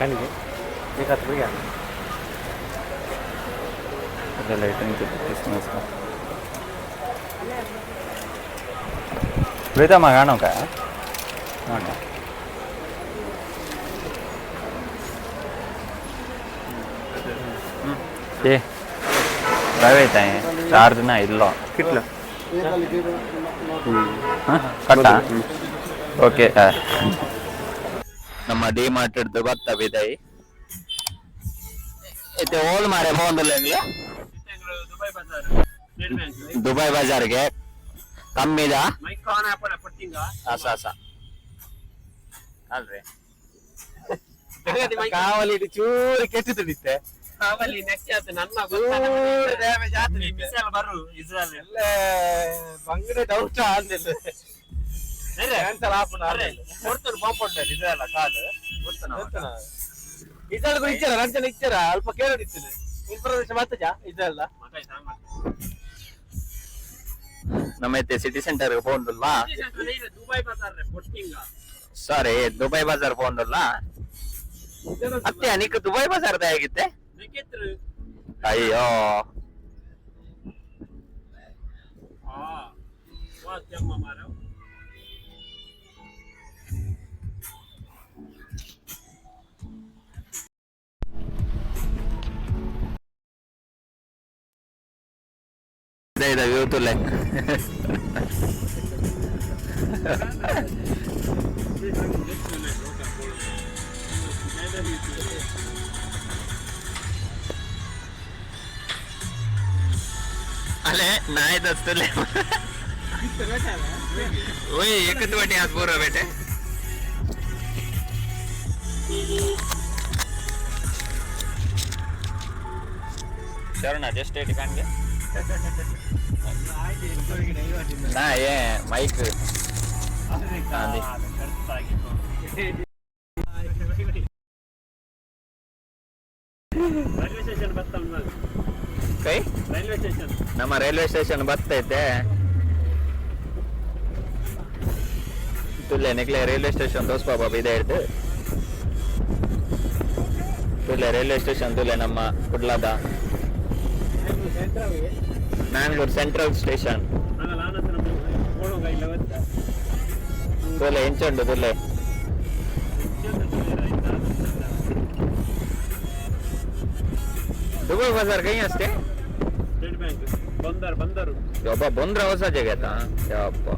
ಕಣ್ಣಿಗೆ ಬೇಕಾದ ಬಿಡಿ ada lighting gitu Christmas ka. Berita magano ka? Ano? ये ಪ್ರೈವೇಟ್ ಚಾರ್ಜ್ನ ಇಲ್ಲ ಕಿಟ್ಲ ಕಟ್ಟ ಓಕೆ ನಮ್ಮ ಡಿ ಮಾರ್ಟ್ ಹಿಡ್ದು ಗೊತ್ತಾ ಬಿದಾಯಿ ಇತ್ತೆ ಓಲ್ ಮಾರೆ ಹೋಗಂದಿಲ್ಲ ದುಬೈ ಬಜಾರ್ಗೆ ಕಮ್ಮಿದ ಅಸ ಅಲ್ರಿ ಕಾವಲಿ ಚೂರು ಕೆಟ್ಟು ತುಡಿತೆ ಕಾವಲಿ ನೆಕ್ಸ್ಟ್ ನನ್ನ ಬರು ಇಸ್ರಾಯಲ್ ಎಲ್ಲ ಬಂಗಡೆ ಡೌಟ್ ಆದ್ಮೇಲೆ ಕ್ಯಾನ್ಸಲ್ ಆಪುನ ಕೊಡ್ತಾನೆ ಬಾಂಬ್ ಇಸ್ರಾಯಲ್ ಕಾಲು ಇಸ್ರಾಯಲ್ ಇಚ್ಚಾರ ರಂಜನ ಇಚ್ಚಾರ ಅಲ್ಪ ಕೇಳಿದ್ದೇನೆ ಇನ್ಫಾರ್ಮೇಶನ್ ಬರ್ತಜಾ ಇಸ್ರಾಯಲ್ ನಮ್ಮೈತೆ ಸಿಟಿ ಸೆಂಟರ್ ಹೋಗಂದಿಲ್ವಾ ದುಬೈ ಬಜಾರ್ ಪೊಟ್ಟಿಂಗ ಸಾರಿ ದುಬೈ ಬಜಾರ್ ಹೋಗಂದಿಲ್ಲ ಅತ್ತೆ ಅನಿಕ ದುಬೈ ಬಜಾರ್ದ ಆಗಿತ್ತೆ ಅಯ್ಯೋ ಇದೆ ವ್ಯೂ ತುಲೆ अले नाही दस्तले ओए एकच वाटी हात बोर बेटे शरण जस्ट एक कान के ना ये माइक ರೈಲ್ವೆ ಸ್ಟೇಷನ್ ಬರ್ತಲ್ವಾ ಕೈ ರೈಲ್ವೆ ಸ್ಟೇಷನ್ ನಮ್ಮ ರೈಲ್ವೆ ಸ್ಟೇಷನ್ ಬರ್ತೈತೆ ತುಲ್ಲೆ ನಿಕ್ಲೆ ರೈಲ್ವೆ ಸ್ಟೇಷನ್ ದೋಸ್ ಬಾಬಾ ಇದೆ ಹಿಡ್ದು ತುಲ್ಲೆ ರೈಲ್ವೆ ಸ್ಟೇಷನ್ ತುಲ್ಲೆ ನಮ್ಮ ಕುಡ್ಲಾದ ಮ್ಯಾಂಗ್ಳೂರ್ ಸೆಂಟ್ರಲ್ ಸ್ಟೇಷನ್ ತುಲ್ಲೆ ಎಂಚುಂಡು ತುಲ್ಲೆ ದುಬೈ ಬಜಾರ್ ಕೈ ಅಷ್ಟೇ ಸ್ಟೇಟ್ ಬ್ಯಾಂಕ್ ಬಂದರು ಯಪ್ಪ ಬಂದ್ರೆ ಹೊಸ ಜಗತ್ತ ಯಪ್ಪ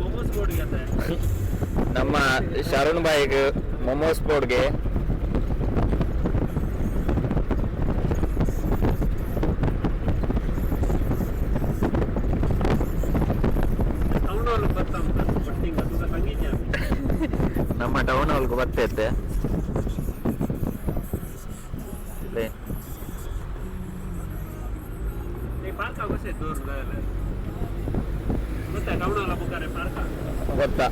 ಮೊಮೋಸ್ ಬೋರ್ಡ್ಗೆ ನಮ್ಮ ಶರಣ್ ಬಾಯಿಗೆ ಮೊಮೋಸ್ ಬೋರ್ಡ್ಗೆ ನಮ್ಮ ಟೌನ್ ಹಾಲ್ಗೆ ಬರ್ತೈತೆ ಗೊತ್ತಾ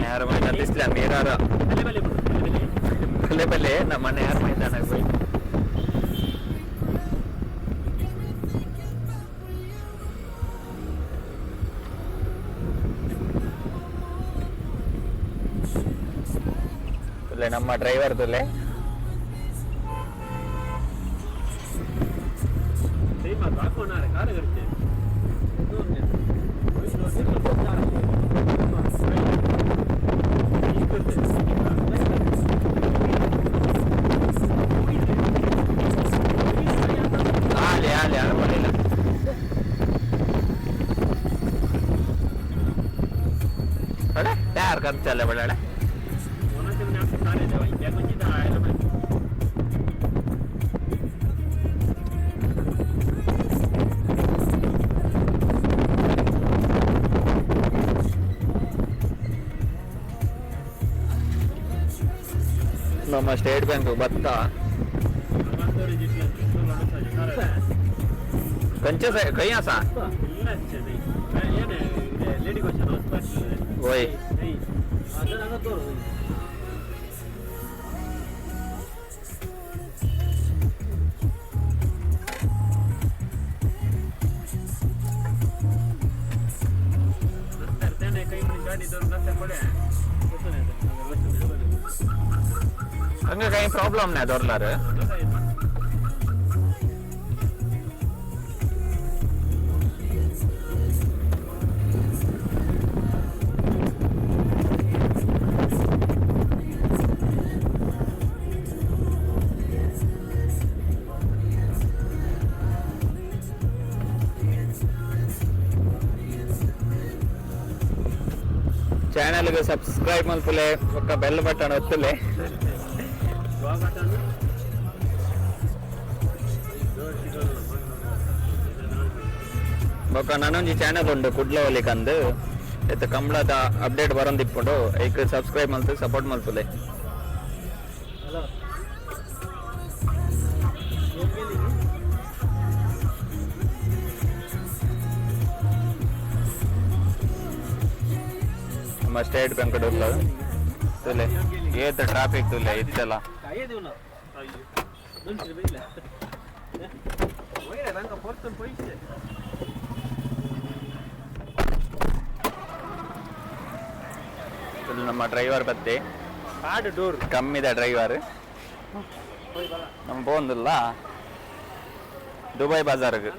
ಯಾರ ಮೈದಾನ ತಿಸ್ಲ ಮೀರಾರ ಬಲೆ ಬಲೆ ನಮ್ಮ ಮನೆ ಯಾರ ಮೈದಾನ ಹೋಯ್ ನಮ್ಮ ಡ್ರೈವರ್ ತುಲೆ ಯಾರು ಖರ್ಚಲ್ಲ ಬಳ್ಳಾಡ ನಮ್ಮ ಸ್ಟೇಟ್ ಬ್ಯಾಂಕ್ ಭತ್ತ कंचे से कहीं आसा वही Enggak kayak problem nih dolar ya. ಚಾನಲ್ಗೆ ಸಬ್ಸ್ಕ್ರೈಬ್ ಮಲ್ಪಲೆ ಒಕ್ಕ ಬೆಲ್ ಬಟನ್ ಒತ್ತಲೆ ಬೊಕ್ಕ ನನ್ನೊಂಜಿ ಚಾನಲ್ ಉಂಡು ಕುಡ್ಲವಲ್ಲಿ ಕಂದು ಎತ್ತ ಕಂಬಳದ ಅಪ್ಡೇಟ್ ಬರೋಂದಿಪ್ಪುಂಡು ಐಕ್ ಸಬ್ಸ್ಕ್ರೈಬ್ ಮಲ್ತು ಸಪೋರ್ಟ್ ಮಲ್ಪಲೆ ನಮ್ಮ ಸ್ಟೇಟ್ ಬ್ಯಾಂಕ್ ತುಲೆ ಏತ್ ಟ್ರಾಫಿಕ್ ತುಲೆ ಇತ್ತಲ್ಲ ನಮ್ಮ ಡ್ರೈವರ್ ಬತ್ತೆ ಕಮ್ಮಿದ ಡ್ರೈವರ್ ನಮ್ಮ போந்துಲ್ಲ ದುಬೈ ಬಜಾರ್ಗೆ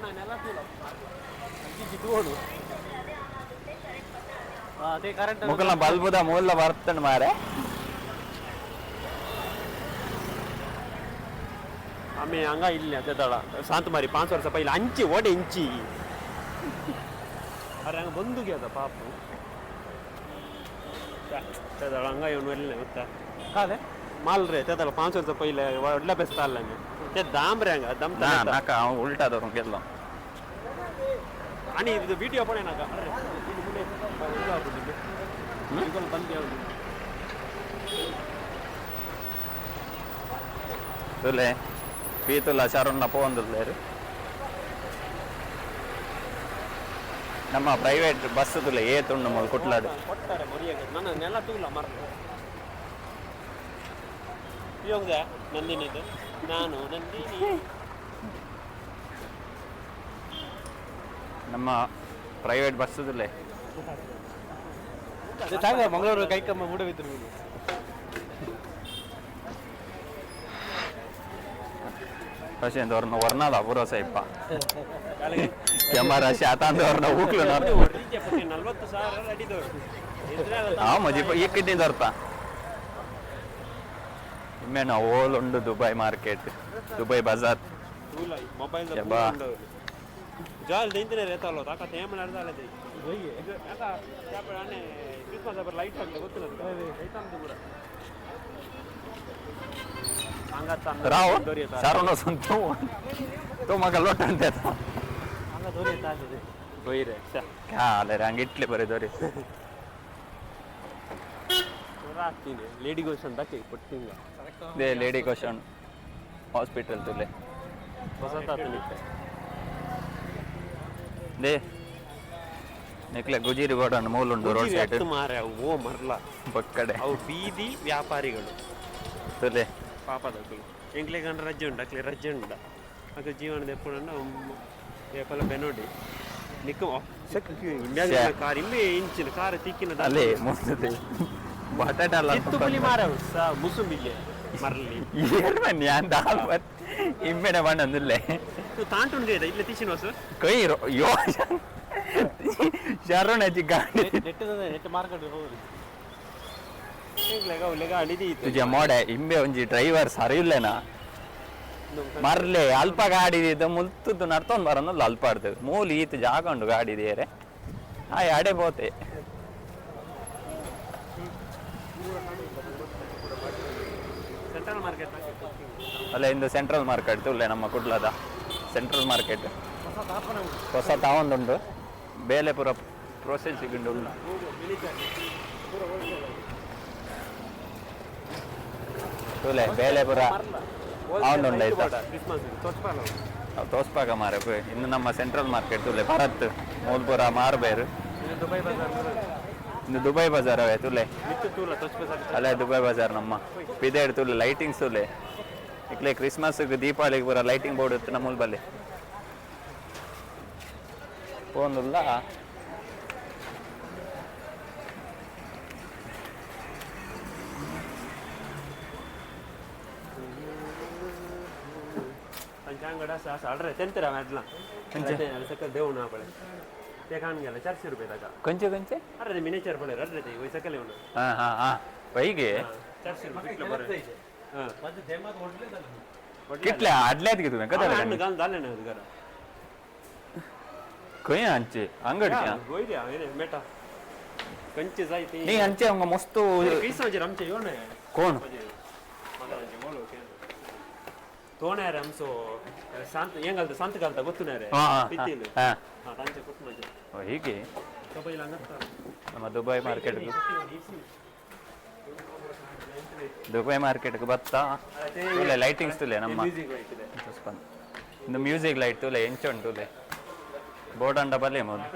ಮುಕಲ್ನ ಬಲ್ಬುದ ಮೂಲ ಬರ್ತಂಡ್ ಮಾರೆ ಆಮೆ ಹಂಗ ಇಲ್ಲ ತೆದಳ ಶಾಂತ ಮಾರಿ 5 ವರ್ಷ ಪೈಲ ಅಂಚಿ ಓಡೆ ಇಂಚಿ ಅರೆ ಹಂಗ ಬಂದುಗೆ ಅದ ಪಾಪ ತೆದಳ ಹಂಗ ಇವನು ಎಲ್ಲ ಗೊತ್ತಾ ಕಾಲೆ ಮಾಲ್ ರೇ ತೆದಳ 5 ವರ್ಷ ಪೈಲ ಒಳ್ಳೆ ಬೆಸ್ತ ಅಲ್ಲ ते दाम रे हंगा दम नाका उल्टा धरून गेलो आणि ಇದು ವಿಡಿಯೋ पण नाका अरे ಇದು ಮುಂದೆ ಇದು ಬಂದಿ ಅವನು ತುಲೆ ಪೀತುಲ ಶರಣ್ಣ ಪೋಂದುಲ್ಲೇರು ನಮ್ಮ ಪ್ರೈವೇಟ್ ಬಸ್ ತುಲೆ ಏತುಂಡು ಮೊಲ್ ಕುಟ್ಲಾಡು ಕೊಟ್ಟಾರೆ ಮರಿಯಾಗ ನನ್ನ ನೆಲ ತೂಲ ಮರ್ತು ಯೋಗ್ದ ನಂದಿನಿದು ನಾನು ನಂದಿನಿ ನಮ್ಮ ಪ್ರೈವೇಟ್ ಬಸ್ ತುಲೆ ಸಾಗ ಮಂಗಳೂರು ಕೈಕಮ್ಮ ಮೂಡವಿದ್ರು പക്ഷേ തോർന്ന ഒർണാല പൂരോ സൈപ്പ ಕ್ಯಾಮರಾ ಶಾತಾಂದ ಅವ್ರನ್ನ ಊಕ್ಲು ನೋಡಿ 40,000 ಅಡಿದವರು ಆ ಮಜಿ ಏಕಿದ್ದೆ ದೊರ್ತ ಇಮ್ಮೇನ ಓಲ್ ಉಂಡು Dubai market Dubai Bazaar mobile ಜಾಲ್ ದೇಂತನೆ ರೇತಲ್ಲ ತಾಕ ತೇಮ ನಡೆದಾಲದೆ ಇದು ಯಾಕ ಯಾಪಡಾನೆ ಕ್ರಿಸ್ಮಸ್ ಅಬರ್ ಲೈಟ್ ಹಾಕಿ ಗೊತ್ತಿಲ್ಲ ರೈತಾಂದು ಕೂಡ राव सारोनो संतो तो मग लोट आणते हंगा दोरी ताले होई रे क्या आले रे अंगिटले बरे दोरी रास्तीने लेडी गोशन दाके पट्टिंगा दे लेडी गोशन हॉस्पिटल तुले बसता तनी दे ನಿಕ್ಲೆ ಗುಜಿರಿ ಗೋಡನ್ ಮೂಲುಂಡು ರೋಡ್ ಸೈಡ್ ಮಾರೆ ಓ ಮರ್ಲ ಬಕ್ಕಡೆ ಅವು ಬೀದಿ ವ್ಯಾಪಾರಿಗಳು ತುಲೆ ಪಾಪದಕ್ಕಳು ಎಂಕ್ಲೆ ಗಂಡ ರಜೆ ಉಂಡು ಅಕ್ಲೆ ರಜೆ ಉಂಡ ಅಕ್ಕ ಜೀವನದ ಎಪ್ಪುಂಡ ಏಪಲ ಬೆನೋಡಿ ನಿಕ್ಕ ಇಂಡಿಯಾ ಕಾರ್ ಇಮ್ಮೆ ಇಂಚಿನ ಕಾರ್ ತಿಕ್ಕಿನ ಅಲ್ಲೇ ಮುಸ್ತದೆ ಬಟಾಟ ಅಲ್ಲ ತುಪ್ಪಲಿ ಮಾರವು ಮುಸುಂಬಿಗೆ ಮರಲಿ ಏನ್ ಬನ್ನಿ ಅಂತ ಇಮ್ಮೆನ ಬಣ್ಣಂದಿಲ್ಲೆ ತಾಂಟುಂಡೆ ಇಲ್ಲ ತೀಸಿನ ಹೊಸ ಕೈ ಯೋ ಶರಣ್ ಅಜ್ಜಿ ಗಾಡಿ ನೆಟ್ ಮಾರ್ಕೆಟ್ ಹೋಗ್ರಿ तुझ्या मोड्या इंबे ಒಂಜಿ ಡ್ರೈವರ್ ಸರಿ ಇಲ್ಲೇನಾ ಮರ್ಲೆ ಅಲ್ಪ ಗಾಡಿ ಇದು ಮುಲ್ತದ್ದು ನಡ್ತೊಂದು ಬರೋನಲ್ಲ ಅಲ್ಪ ಆಡ್ತದೆ ಮೂಲಿ ಈತ ಜಾಗ ಉಂಡು ಗಾಡಿ ದೇರೆ ಆ ಅಡೆ ಬೋತೆ ಸೆಂಟ್ರಲ್ ಮಾರ್ಕೆಟ್ ಅಲ್ಲ ಇಂದು ಸೆಂಟ್ರಲ್ ಮಾರ್ಕೆಟ್ ತುಲ್ಲೆ ನಮ್ಮ ಕುಡ್ಲದ ಸೆಂಟ್ರಲ್ ಮಾರ್ಕೆಟ್ ಹೊಸ ತಾವೊಂದುಂಡು ಬೇಲೆ ಪೂರ ಪ್ರೊಸೆಸಿಂಗ್ ಉಂಡು ತುಲೆ ಬೇಲೆ ಪುರ ಅವನುಂಡು ಆಯ್ತಾ ತೋಸ್ಪಾಗ ಮಾರ ಇನ್ನು ನಮ್ಮ ಸೆಂಟ್ರಲ್ ಮಾರ್ಕೆಟ್ ತುಲೆ ಭರತ್ ಮೂಲ್ಪುರ ಮಾರ್ಬೇರು ಇನ್ನು ದುಬೈ ಬಜಾರ್ ಅವೇ ತುಲೆ ಅಲ್ಲೇ ದುಬೈ ಬಜಾರ್ ನಮ್ಮ ಪಿದೇಡ್ ತುಲೆ ಲೈಟಿಂಗ್ಸ್ ತುಲೆ ಇಕ್ಲೆ ಕ್ರಿಸ್ಮಸ್ಗೆ ದೀಪಾವಳಿಗೆ ಪೂರ ಲೈಟಿಂಗ್ ಬೋರ್ಡ್ ಇತ್ತು ನಮ್ಮ ಬಲ್ಲಿ ಒಂದಿಲ್ಲ असं ऑर्डर तेंतरा मॅडला सकल देऊ ना पडे ते खान गेला 400 रुपये तका कंचे कंचे अरे मिनिचर पडे अरे ते वैसा केले म्हणून हां हां हां वैगे 400 रुपये किलो बरं हां माझे धेमात ओढले कितल्या आडल्यात की तुम्ही कदा अन्न घाल झाले ना घर खंय हांचे अंगडच्या गोई द्या मेटा कंचे जायते नाही हांचे हांगा मस्त क्रिस्मस आमचे येऊ ना कोण तो नाही रे आमचो शांत हें घालता शांत घालता ಗೊತ್ತು रे हां हां पितील हां हां तांचे ಕೊಟ್ಟು ಮಜಾ ಹೀಗೆ तो पहिला नसता ನಮ್ಮ ದುಬೈ ಮಾರ್ಕೆಟ್ಗೆ ಬತ್ತಾ ತುಲೆ ಲೈಟಿಂಗ್ಸ್ ತುಲೆ ನಮ್ಮ ಮ್ಯೂಸಿಕ್ ಹೋಯ್ತಿದೆ ಇಂದು ಮ್ಯೂಸಿಕ್ ಲೈಟ್ ತುಲೆ ಎಂಚುಂಟು ತುಲೆ ಬೋರ್ಡ್ ಅಂಡ ಬಲೆ ಮೋದು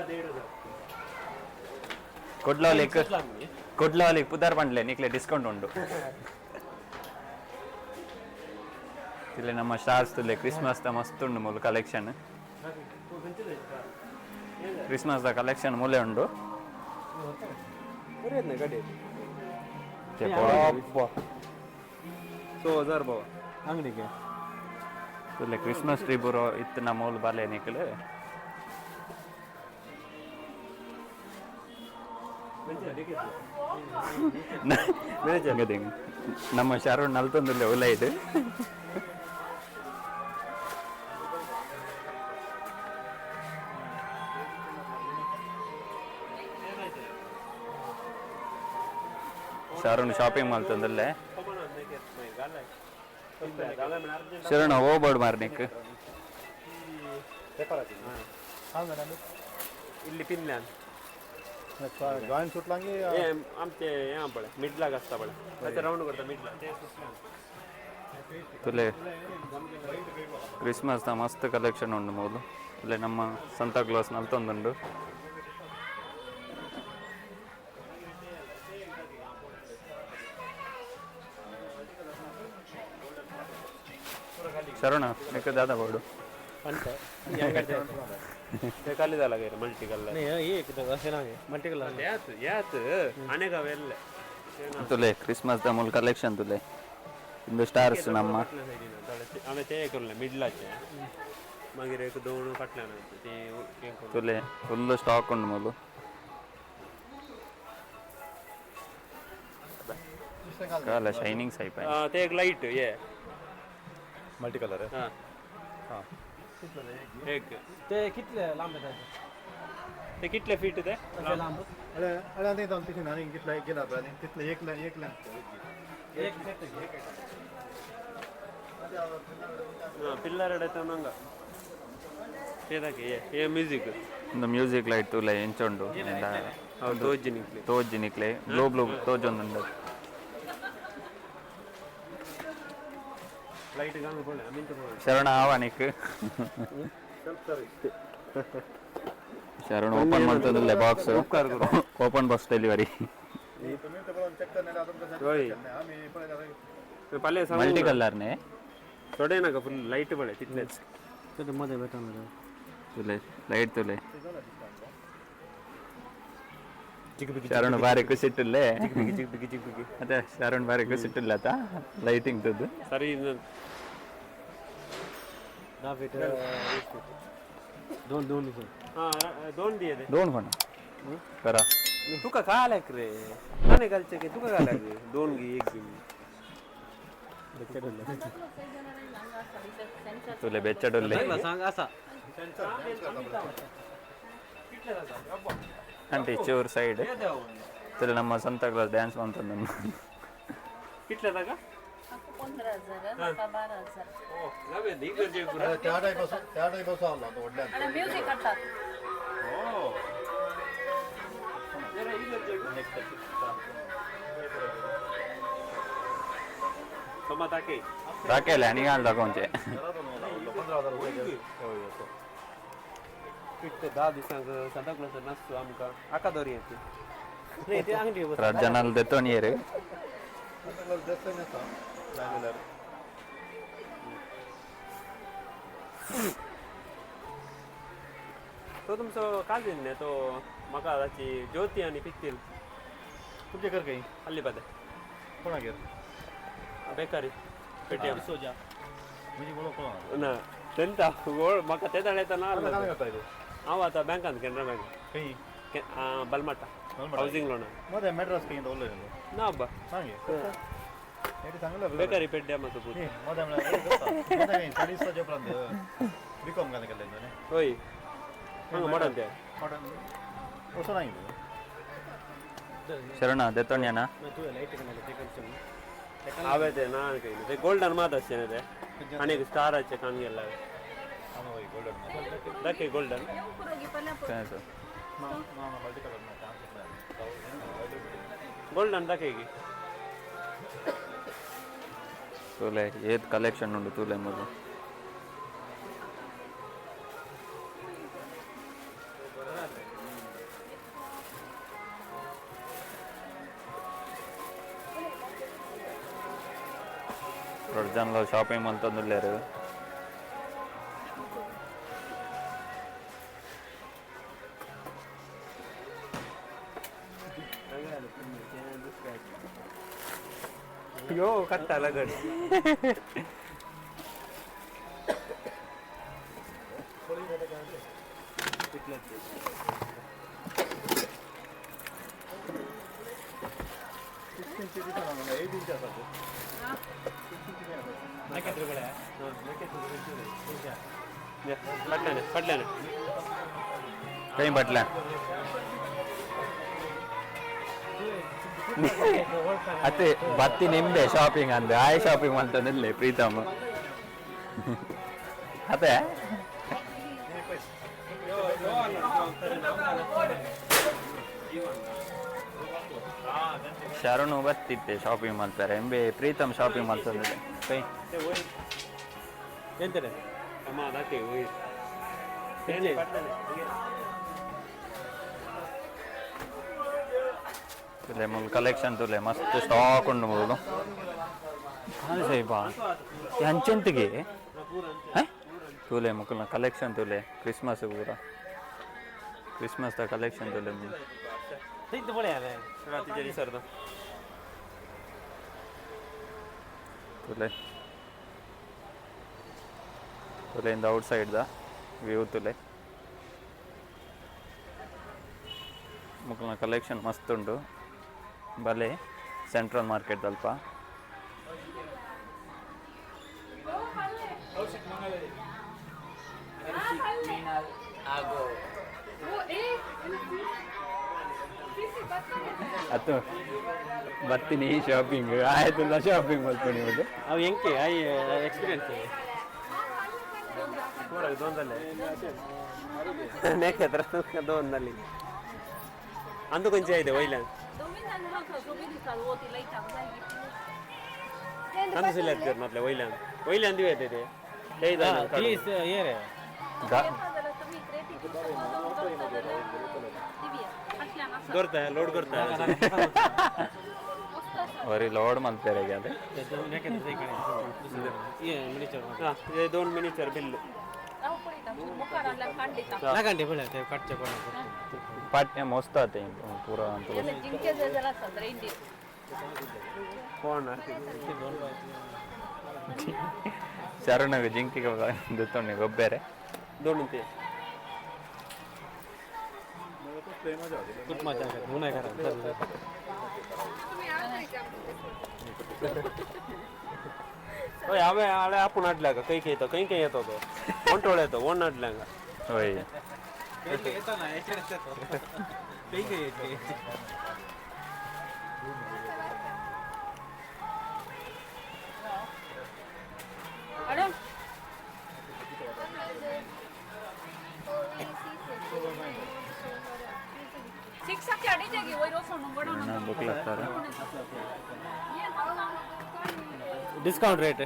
ಕೊಡ್ಲವಲಿಕ್ ಪುದರ್ ಬಂಡ್ಲೆ ನಿಕ್ಲೆ ಡಿಸ್ಕೌಂಟ್ ಉಂಟು ಇಲ್ಲಿ ನಮ್ಮ ಸ್ಟಾರ್ಸ್ ತುಲೆ ಕ್ರಿಸ್ಮಸ್ ದ ಮಸ್ತ್ ಉಂಡು ಮೂಲ ಕಲೆಕ್ಷನ್ ಕ್ರಿಸ್ಮಸ್ ದ ಕಲೆಕ್ಷನ್ ಮೂಲೆ ಉಂಡು ಗಾಡಿ तो 1000 बाबा अंगडीಗೆ तुले क्रिसमस ट्री बुरो इतना मोल बाले निकले ನಮ್ಮ ಶಾರು ನಲ್ತೊಂದಿಲ್ಲ ಒಲ ಇದು ಶಾರುನ್ ಶಾಪಿಂಗ್ ಮಾಡ್ತಂದಲ್ಲೇ ಶರಣ ಹೋಗ್ಬೇಡ ಮಾರ್ನಿಕ್ ಇಲ್ಲಿ ಪಿನ್ಲ್ಯಾನ್ जॉइन सुटलांगे आमचे या पडे मिडलाक आसता पडे त्याचा राऊंड करता मिडला ತುಲೆ ಕ್ರಿಸ್ಮಸ್ ದ ಮಸ್ತ್ ಕಲೆಕ್ಷನ್ ಉಂಡು ಮೂಲು ತುಲೆ ನಮ್ಮ ಸಂತಾ ಕ್ಲಾಸ್ ನಲ್ತೊಂದುಂಡು ಶರಣ ನಿಕ್ಕ ದಾದ ಬೋರ್ಡು अंत ते खाली झाला गेला मल्टी कलर नहीं ये असे ना मल्टी कलर यात अनेक वेल्ले ತುಲೆ ಕ್ರಿಸ್ಮಸ್ ದ ಮೂಲ ಕಲೆಕ್ಷನ್ ತುಲೆ ಇಂದು ಸ್ಟಾರ್ಸ್ ನಮ್ಮ आम्ही ते करूला मिडलाचे मागीर एक दोन फाटल्यान ते ತುಲೆ ಫುಲ್ ಸ್ಟಾಕ್ ಉಂಡು ಮೂಲು ಕಾಲ ಶೈನಿಂಗ್ ಸೈಪ್ ते एक लाईट ये मल्टी कलर है हां हां एक ते कितले लांब आहे ते कितले फीट ते लांब अरे अरे नाही जाऊन तिथे नाही कितला एक गेला आणि तिथले एक लांब पिल्लर ಎಡತ ನಂಗ ಏದಕ್ಕೆ ಏ ಮ್ಯೂಸಿಕ್ ಒಂದು ಮ್ಯೂಸಿಕ್ ಲೈಟ್ ತುಲೆ ಎಂಚುಂಡು ಹೌದು ತೋಜಿ ನಿಕ್ಲೆ ತೋಜಿ ನಿಕ್ಲೆ ಬ್ಲೂ ಬ್ಲೂ ತೋಜೊಂದುಂಡು ಲೈಟ್ ಗಾಂಗ್ ಬೋಲೆ ಅಮಿಂತ ಬೋಲೆ ಶರಣ ಆವಾನಿಕ್ ಶರಣ ಓಪನ್ ಮಾಡ್ತಂದಿಲ್ಲ ಬಾಕ್ಸ್ ಓಪನ್ ಬಾಕ್ಸ್ ಡೆಲಿವರಿ पहिले मल्टी कलरने थोडे ना का फुल लाईट बळे तिथलेच तर मध्ये भेटणार तुले लाईट तुले ಶರಣ್ ಬಾರಿ ಕುಸಿಟ್ಟಿಲ್ಲೇ ಅದೇ ಶರಣ್ ಬಾರಿ ಕುಸಿಟ್ಟಿಲ್ಲ ಆತ ಲೈಟಿಂಗ್ ತದ್ದು ಸರಿ दोन हां दोन दिए दे दोन पण करा तुका खालाक रे नाने घालचे की तुका खालाक दोन गी एक गी तुले बेचडुल्ले सांग असा అంటే ಚೂರ್ ಸೈಡ್ तुले ನಮ್ಮ ಸಂತ ಕ್ಲಾಸ್ ಡ್ಯಾನ್ಸ್ ಮಾಡ್ತಂದ कितले जागा 15,000 नका 12,000 ओ नवे दी गरजे पुरा त्या टाईपासून आला तो वडल्या आणि म्युझिक करतात ओ जरा ही गरजे समा ताके ರಾಕೆಲ್ಲ ನಿಗಾಲ್ ತಗೊಂಚೆ 15,000 रुपये कितले 10 दिसांक सांता क्लॉज नासतो आमका आका दोरी येते नाही ते अंगडी ರಜ್ಜನಲ್ಲಿ ದೆತ್ತೋ ನೀರು जास्त नसता लॅव्हेंडर तो तुमचो काजीन ने तो म्हाका ताची ज्योती आनी पित्तील तुमचे घर काही हल्ली पाते कोणागेर बेकारी पेटीएम सोजा म्हणजे बोलो कोण ना ಎಂತ ಮಕ್ಕ ತೆದಳೆತನ ಅಲ್ಲ ಕಾಲ ಗೊತ್ತಾ ಇದು ಆವತ್ತ ಬ್ಯಾಂಕ್ ಅಂತ ಕೆನರಾ ಬ್ಯಾಂಕ್ ಕೈ ಬಲ್ಮಟ್ಟ ಹೌಸಿಂಗ್ ಲೋನ್ ಮತ್ತೆ ಮೆಡ್ರಾಸ್ ಕೈಯಿಂದ ಒಳ್ಳೆಯದು ನಾ ಹಬ್ಬ ಹಾಗೆ ಎಡಿ ಸಂಗಲ ಬೇಕಾರಿ ಪೆಡ್ಡೆ ಮತ್ತು ಪೂಜೆ ಮತ್ತೆ ಸ್ಟಡೀಸ್ ಜಾಬ್ ಅಂದು ಬಿಕಾಮ್ ಗನಕಲ್ಲ ಇದ್ದಾನೆ ಓಯ್ ಹಂಗೆ ಮಾಡಂತೆ ಹೊಸನಾಗಿದೆ ಶರಣ ದೆತ್ತೋಣ್ಯನ ಆವೇತೆ ನಾನು ಕೈ ಗೋಲ್ಡನ್ ಮಾತಾಡ್ತೇನೆ ಅನೇಕ ಸ್ಟಾರ್ ಹಚ್ಚೆ ಕಣ್ಗೆಲ್ಲ ದಕ್ಕೆ ಗೋಲ್ಡನ್ ಗೋಲ್ಡನ್ ದಕ್ಕೆಗೆ ತೂಲೆ ಏತ್ ಕಲೆಕ್ಷನ್ ಉಂಡು ತೂಲೆ ಮೊದಲು ಜನలో షాపింగ్ మాల్ ತಂದುಲ್ಲೇರು ಅಯ್ಯೋ ಕಟ್ಟಲ್ಲ ಗಡಿ ಪಟ್ಲೇನೆ ಕೈ ಬಟ್ಲ ಅತ್ತೆ ಬತ್ತಿ ನಿಮ್ದೆ ಶಾಪಿಂಗ್ ಅಂದೆ ಆಯ್ ಶಾಪಿಂಗ್ ಮಾಡ್ತಾನಿಲ್ಲ ಪ್ರೀತಮ್ ಅತ್ತೆ ಶರಣು ಬರ್ತಿದ್ದೆ ಶಾಪಿಂಗ್ ಮಾಡ್ತಾರೆ ಎಂಬೆ ಪ್ರೀತಮ್ ಶಾಪಿಂಗ್ ಮಾಡ್ತಾರೆ ಕೈ ಎಂತಾರೆ ಅಮ್ಮ ಅದಕ್ಕೆ तुले मुल कलेक्शन तुले मस्त स्टॉक उंडु मुल सही बा अंचंतिगे तुले मुकुल कलेक्शन तुले क्रिसमस पूरा क्रिसमस द कलेक्शन तुले ಸಿದ್ದು ಬಳೆ ಅಲ್ಲ ರಾತ್ರಿ ಜರಿ ಸರ್ದು तुले तुले in the outside the view तुले मुकुल कलेक्शन मस्त उंडु भले सेंट्रल मार्केट दल्प ಅತ್ತು ಬರ್ತೀನಿ ಶಾಪಿಂಗ್ ಆಯ್ತಲ್ಲ ಶಾಪಿಂಗ್ ಮಾಡ್ತೀನಿ ಇವತ್ತು ಅವು ಹೆಂಗೆ ಐ ಎಕ್ಸ್ಪೀರಿಯನ್ಸ್ ಪೂರ ಇದೊಂದಲ್ಲೇ ನೇಕೆ ಹತ್ರ ದೊಂದಲ್ಲಿ ಅಂದು ಕೊಂಚ ಇದೆ ಒಯ್ಲಾನ್ ಅಂದು ಸಿಲ್ಲ ಇರ್ತೀರ ಮೊದಲೇ ಒಯ್ಲಾನ್ ಒಯ್ಲಾನ್ ದಿವೆ ಇದೆ ಪ್ಲೀಸ್ ಏರೆ ದೊರ್ತಾ ಲೋಡ್ ಕೊಡ್ತಾ वरी लोड मलते क्या ये 2 मिनिचर बिल पाट्य मस्त आते पूरा फोन शरण जिंकी गोब्बेरे दोनते ಯಾವೇ ಹಳೆ ಅಪ್ಪು ನಡ್ಲಾಗ ಕೈ ಕೈ ಎತ್ತೋದು ಒಂಟೋಳೆ ಎತ್ತೋ ಓಣ್ ನಡ್ಲಾಗ ओय बुक लगता है डिस्काउंट रेट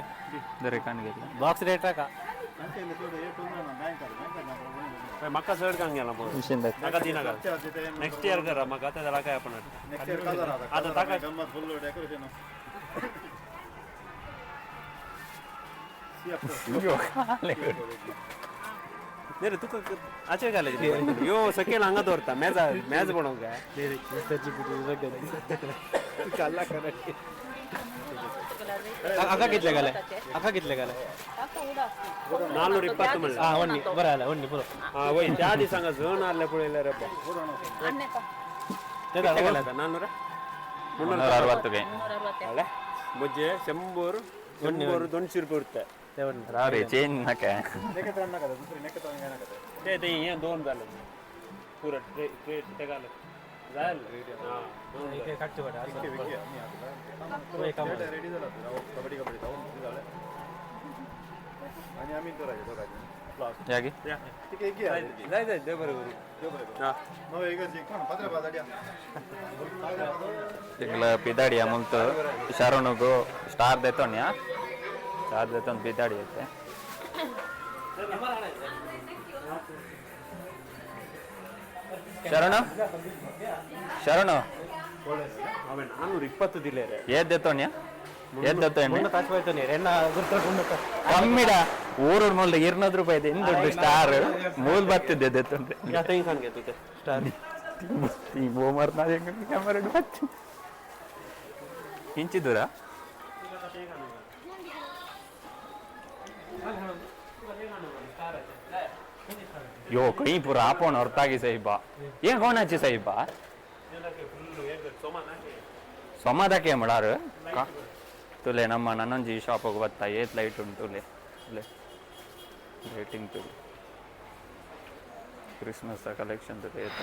दरे कान के ಬಾಕ್ಸ್ ರೇಟ್ ಹಾಕ ಮಕ್ಕ ಸರ್ಡ್ ಕಂಗೆಲ್ಲ मिशन देख ಮಗ ದಿನಗ ನೆಕ್ಸ್ಟ್ ಇಯರ್ ಕರ ಮಗ ಅತ ದಲಕ ಅಪ್ಪನ ನೆಕ್ಸ್ಟ್ ಇಯರ್ ಕಲರ್ ಅದ ತಕ ಗಮ್ಮತ್ ಫುಲ್ ಡೆಕೋರೇಷನ್ ಬೇರೆ ತುಕ ಆಚೆ ಕಾಲೇಜ್ ಯೋ ಸಕೇಲ ಹಂಗ ತೋರ್ತಾ ಮ್ಯಾಚ್ ಬಣೋಂಗ ಕಲ್ಲ ಕರ अका कितले गेले अका कितले गेले काका उडा 420 म्हणलं हां वन्नी बरं आलं वन्नी पुरो हा वय त्या आधी सांगा झोन आले पुढे रब्बा अन्य का ते झालं गेला का 400 360ಗೆ 360 ಅಲ್ಲ ಮುಜ್ಜೆ 100 200 रुपये उरतं ते वन्नी रारे चेंज नका नेकत आणणार का दुसरी नेकत आणून घेणार का ते ते हे 2 झालं पुरं ट्रेट ते घाल झालं हां इकडे काटचे वाटा असं विकी आम्ही आपला तो एक काम रेडी झाला कबड्डी जाऊन झालं आणि आम्ही तो राहिलो क्लास ಯಾಕೆ ठीक आहे की जाय जाय दे बरोबर हां मग एकच एक पण पत्र बाजाड्या तिकडला पिदाडी मुल्त ಶರಣಗು ಸ್ಟಾರ್ ದೇತೋನ್ಯಾ ಸ್ಟಾರ್ ದೇತೋನ್ पिदाडी ಐತೆ ಶರಣ ಶರಣ ಅವನ್ 420 दिले रे ಏದ್ ದೇತೋನ್ಯಾ ಏದ್ ದೇತೋನ್ಯಾ ಮುಂದೆ ಕಾಸು ಹೋಯ್ತು ನೀರು ಎನ್ನ ಗುರ್ತು ಕಮ್ಮಿಡ ಊರೂರ್ ಮೂಲ 200 ರೂಪಾಯಿ ಇದೆ ಇಂದು ದೊಡ್ಡ ಸ್ಟಾರ್ ಮೂಲ ಬತ್ತಿದ್ದೆ ದೇತೋನ್ರೆ या तई खान घेतो ते ಸ್ಟಾರ್ ಈ ಬೋಮರ್ ನಾ ಕ್ಯಾಮೆರಾ ಬತ್ತಿ ಇಂಚಿ ದೂರ यो कहीं पूरा आपण और तागी साहिबा ये कौन अच्छी साहिबा सोमादा के मडार का तुले ನಮ್ಮ ನನ್ನಂಜಿ ಶಾಪ್ ಹೋಗಿ ಬರ್ತಾ ಏತ್ ಲೈಟ್ ಉಂಟು ಲೈಟಿಂಗ್ ತುಲೆ ಕ್ರಿಸ್ಮಸ್ ಕಲೆಕ್ಷನ್ ತುಲೆ ಏತ್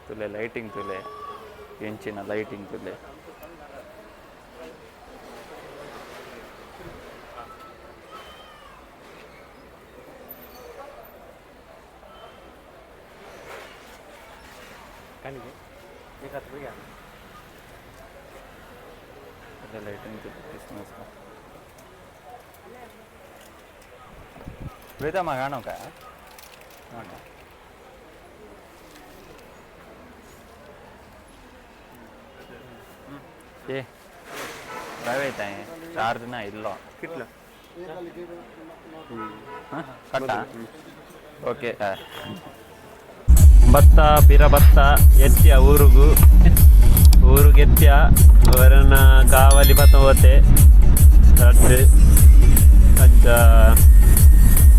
ತುಲೆ ಲೈಟಿಂಗ್ ತುಲೆ ಎಂಚಿನ ಲೈಟಿಂಗ್ ತುಲೆ ಕಣಿಗೆ ಏಕಾತ್ ಬಿಡಿ लाइटिंग तो क्रिसमस का बेटा मगानो का ये प्राइवेट आहे चार्ज ना इल्लो कितला ಕಟ್ಟ ಓಕೆ ಭತ್ತ ಬಿರ ಭತ್ತ ಎತ್ಯ ಊರಿಗೆ ಎತ್ಯ ಅವರನ್ನ ಕಾವಲಿ ಭತ್ತ ಹೋತೆ ಅಂಚ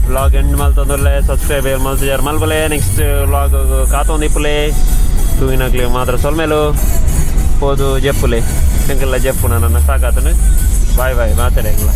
ವ್ಲಾಗ್ ಎಂಡ್ ಮಲ್ತಂದ್ರೆ ಸಬ್ಸ್ಕ್ರೈಬ್ ಮಲ್ತಿದ್ದಾರೆ ಮಲ್ಬಲೆ ನೆಕ್ಸ್ಟ್ ವ್ಲಾಗ್ ಕಾತೊಂದಿಪ್ಪುಲೆ ತೂವಿನಾಗ್ಲಿ ಮಾತ್ರ ಸೊಲ್ಮೇಲು ಹೋದು ಜೆಪ್ಪುಲೆ ಎಂಕೆಲ್ಲ ಜೆಪ್ಪು ನನ್ನ ಸಾಕಾತನು ಬಾಯ್ ಬಾಯ್ ಮಾತಾಡಂಗಿಲ್ಲ